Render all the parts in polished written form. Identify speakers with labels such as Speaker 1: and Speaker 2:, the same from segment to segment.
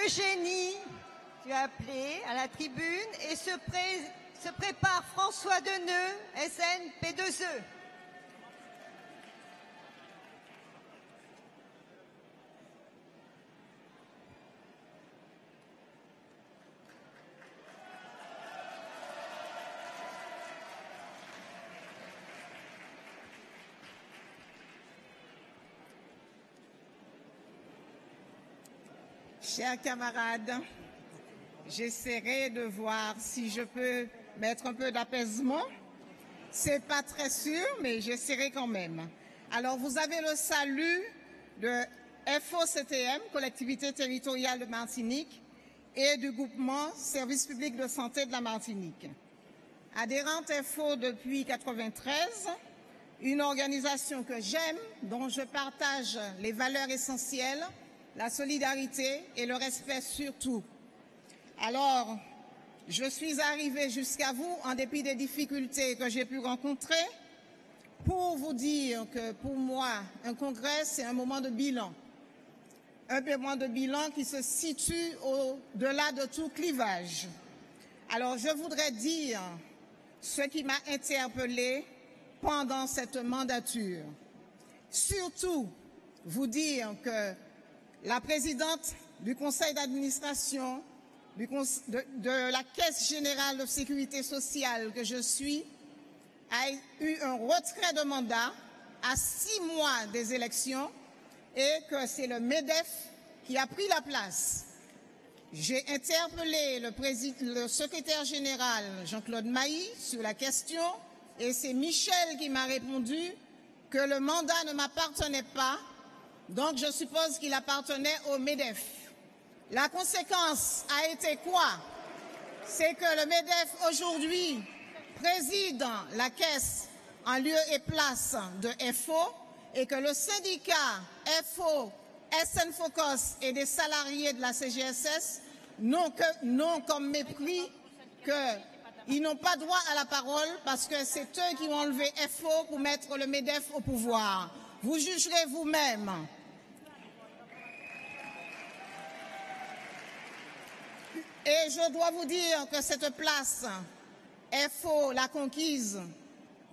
Speaker 1: Eugénie, tu es appelée à la tribune, et se prépare François Deneux, SN P2E.
Speaker 2: Chers camarades, j'essaierai de voir si je peux mettre un peu d'apaisement. C'est pas très sûr, mais j'essaierai quand même. Alors, vous avez le salut de FOCTM, Collectivité territoriale de Martinique, et du groupement Service public de santé de la Martinique. Adhérente FO depuis 1993, une organisation que j'aime, dont je partage les valeurs essentielles, la solidarité et le respect surtout. Alors, je suis arrivée jusqu'à vous en dépit des difficultés que j'ai pu rencontrer pour vous dire que pour moi, un congrès, c'est un moment de bilan. Un moment de bilan qui se situe au-delà de tout clivage. Alors, je voudrais dire ce qui m'a interpellée pendant cette mandature. Surtout, vous dire que la présidente du conseil d'administration de la Caisse générale de sécurité sociale que je suis a eu un retrait de mandat à 6 mois des élections et que c'est le MEDEF qui a pris la place. J'ai interpellé le secrétaire général Jean-Claude Mailly sur la question et c'est Michel qui m'a répondu que le mandat ne m'appartenait pas. Donc, je suppose qu'il appartenait au MEDEF. La conséquence a été quoi? C'est que le MEDEF, aujourd'hui, préside la caisse en lieu et place de FO et que le syndicat FO, SN Focus et des salariés de la CGSS n'ont comme mépris qu'ils n'ont pas droit à la parole parce que c'est eux qui ont enlevé FO pour mettre le MEDEF au pouvoir. Vous jugerez vous-même. Et je dois vous dire que cette place, FO l'a conquise.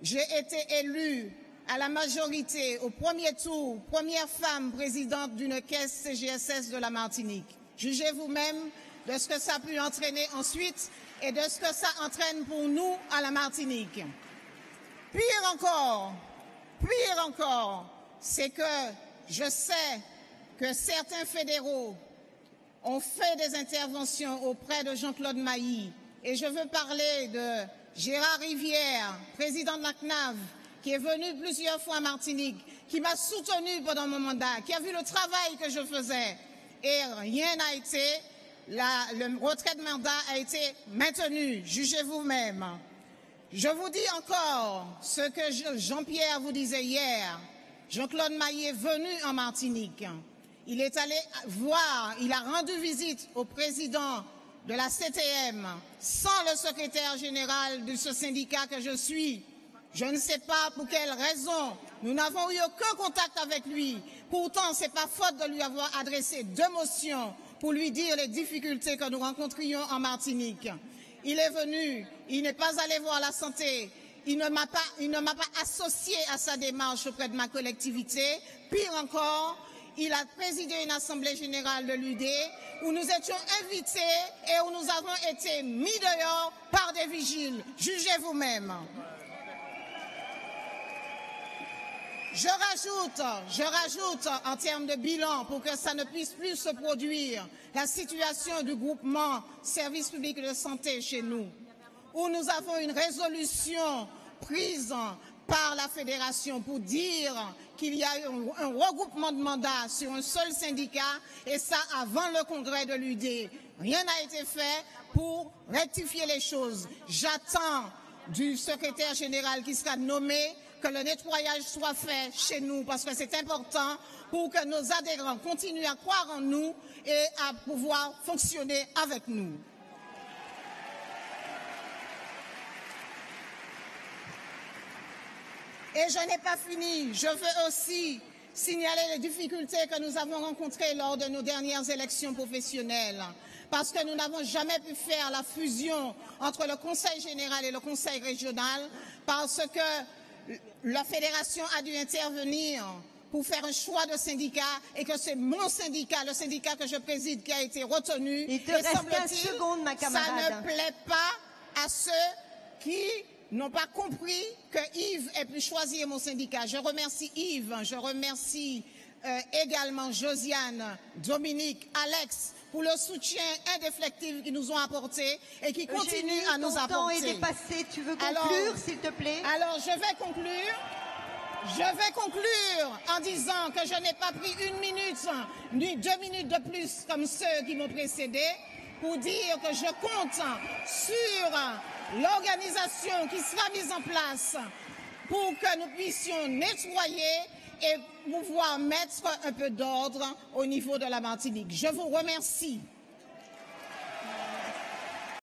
Speaker 2: J'ai été élue à la majorité au premier tour, première femme présidente d'une caisse CGSS de la Martinique. Jugez vous-même de ce que ça a pu entraîner ensuite et de ce que ça entraîne pour nous à la Martinique. Pire encore, c'est que je sais que certains fédéraux ont fait des interventions auprès de Jean-Claude Mailly. Et je veux parler de Gérard Rivière, président de la CNAV, qui est venu plusieurs fois à Martinique, qui m'a soutenu pendant mon mandat, qui a vu le travail que je faisais. Et rien n'a été, le retrait de mandat a été maintenu. Jugez vous-même. Je vous dis encore ce que Jean-Pierre vous disait hier. Jean-Claude Mailly est venu en Martinique. Il est allé voir, il a rendu visite au président de la CTM sans le secrétaire général de ce syndicat que je suis. Je ne sais pas pour quelle raison. Nous n'avons eu aucun contact avec lui. Pourtant, ce n'est pas faute de lui avoir adressé 2 motions pour lui dire les difficultés que nous rencontrions en Martinique. Il est venu, il n'est pas allé voir la santé. Il ne m'a pas associé à sa démarche auprès de ma collectivité. Pire encore, il a présidé une assemblée générale de l'UD où nous étions invités et où nous avons été mis dehors par des vigiles. Jugez vous-même. Je rajoute en termes de bilan pour que ça ne puisse plus se produire la situation du groupement Service public de santé chez nous, où nous avons une résolution prise par la fédération pour dire qu'il y a un regroupement de mandats sur un seul syndicat et ça avant le congrès de l'UD. Rien n'a été fait pour rectifier les choses. J'attends du secrétaire général qui sera nommé que le nettoyage soit fait chez nous parce que c'est important pour que nos adhérents continuent à croire en nous et à pouvoir fonctionner avec nous. Et je n'ai pas fini. Je veux aussi signaler les difficultés que nous avons rencontrées lors de nos dernières élections professionnelles, parce que nous n'avons jamais pu faire la fusion entre le Conseil général et le Conseil régional, parce que la fédération a dû intervenir pour faire un choix de syndicat et que c'est mon syndicat, le syndicat que je préside, qui a été retenu.
Speaker 1: Il te reste 15 secondes, ma camarade.
Speaker 2: Ça ne plaît pas à ceux qui n'ont pas compris que Yves ait pu choisir mon syndicat. Je remercie Yves, je remercie également Josiane, Dominique, Alex pour le soutien indéflectible qu'ils nous ont apporté et qui continuent à nous apporter.
Speaker 1: Ton temps est dépassé. Tu veux conclure, s'il te plaît?
Speaker 2: Alors, je vais conclure. Je vais conclure en disant que je n'ai pas pris 1 minute ni 2 minutes de plus comme ceux qui m'ont précédé pour dire que je compte sur l'organisation qui sera mise en place pour que nous puissions nettoyer et pouvoir mettre un peu d'ordre au niveau de la Martinique. Je vous remercie.